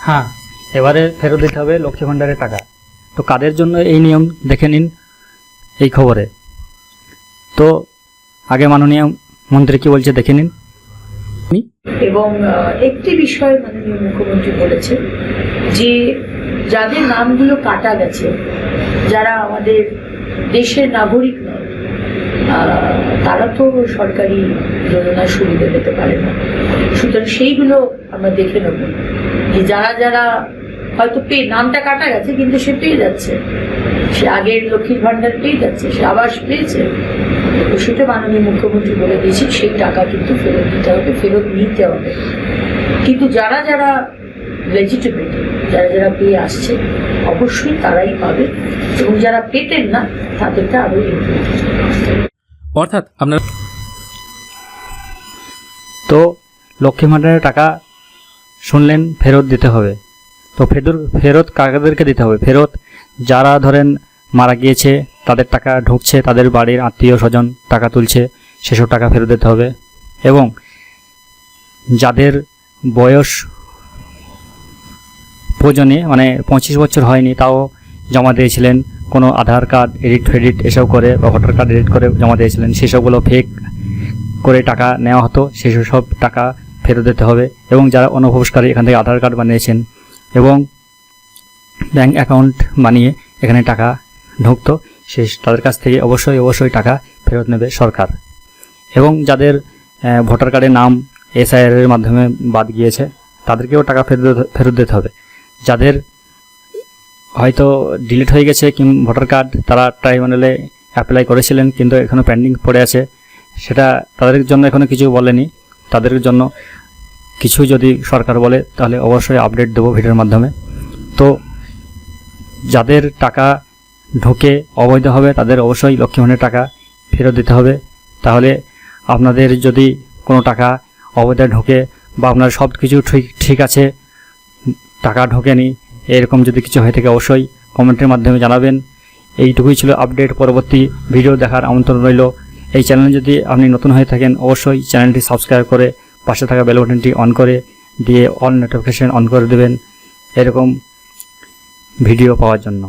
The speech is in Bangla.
হ্যাঁ, এবারে ফেরত দিতে হবে লক্ষ্মী ভাণ্ডারের টাকা। তো কাদের জন্য এই নিয়ম দেখে নিন এই খবরে। তো আগে মাননীয় মন্ত্রী কি বলছে দেখে নিন। এবং একটি বিষয় মাননীয় মুখ্যমন্ত্রী বলেছেন যে যাদের নামগুলো কাটা গেছে, যারা আমাদের দেশের নাগরিক নয়, তারা তো সরকারি যোজনার সুবিধা পেতে পারে না। সুতরাং সেইগুলো আমরা দেখে নেব যে যারা যারা হয়তো নামটা কাটা গেছে কিন্তু সে পেয়ে যাচ্ছে, সে আগের লক্ষ্মীর ভাণ্ডার পেয়ে যাচ্ছে, সে আবাস পেয়েছে, সেটা মাননীয় মুখ্যমন্ত্রী বলে দিয়েছে সেই টাকা কিন্তু ফেরত দিতে হবে, ফেরত নিতে হবে। কিন্তু যারা যারা লেজিটিমেট, যারা যারা পেয়ে আসছে অবশ্যই তারাই পাবে, এবং যারা পেতেন না তাদেরটা আরো ইমপ্রুভ। অর্থাৎ আপনার তো লক্ষ্মী ভাণ্ডারের টাকা শুনলেন ফেরত দিতে হবে। তো ফেরত কাদেরকে দিতে হবে? ফেরত যারা ধরেন মারা গিয়েছে, তাদের টাকা ঢুকছে, তাদের বাড়ির আত্মীয় স্বজন টাকা তুলছে, সেসব টাকা ফেরত দিতে হবে। এবং যাদের বয়স প্রয়োজনে মানে 25 বছর হয়নি, তাও জমা দিয়েছিলেন, কোনো আধার কার্ড এডিট এসব করে বা ভোটার কার্ড এডিট করে জমা দিয়েছিলেন, সেসবগুলো ফেক করে টাকা নেওয়া হতো, সেসব টাকা ফেরত দিতে হবে। এবং যারা অনুপ্রবেশকারী এখান থেকে আধার কার্ড বানিয়েছেন এবং ব্যাঙ্ক অ্যাকাউন্ট বানিয়ে এখানে টাকা ঢুকতো, তাদের কাছ থেকে অবশ্যই টাকা ফেরত নেবে সরকার। এবং যাদের ভোটার কার্ডের নাম SIR এর মাধ্যমে বাদ গিয়েছে, তাদেরকেও টাকা ফেরত দিতে হবে। যাদের হয়তো ডিলিট হয়ে গেছে ভোটার কার্ড, তারা ট্রাইব্যুনালে অ্যাপ্লাই করেছিলেন কিন্তু এখনও পেন্ডিং পড়ে আছে, সেটা তাদের জন্য এখনও কিছু বলেনি। তাদের জন্য কিছু যদি সরকার বলে তাহলে অবশ্যই আপডেট দেবো ভিডিওর মাধ্যমে। তো যাদের টাকা ঢোকে অবৈধ হবে, তাদের অবশ্যই লক্ষ্মী ভাণ্ডারের টাকা ফেরত দিতে হবে। তাহলে আপনাদের যদি কোনো টাকা অবৈধ ঢোকে বা আপনার সব কিছু ঠিক আছে, টাকা ঢোকেনি, এরকম যদি কিছু হয়ে থাকে অবশ্যই কমেন্টের মাধ্যমে জানাবেন। এইটুকুই ছিল আপডেট। পরবর্তী ভিডিও দেখার আমন্ত্রণ রইল। এই চ্যানেলে যদি আপনি নতুন হয়ে থাকেন অবশ্যই চ্যানেলটি সাবস্ক্রাইব করে পাশে থাকা বেল বাটনটি অন করে দিয়ে অল নোটিফিকেশন অন করে দেবেন এরকম ভিডিও পাওয়ার জন্য।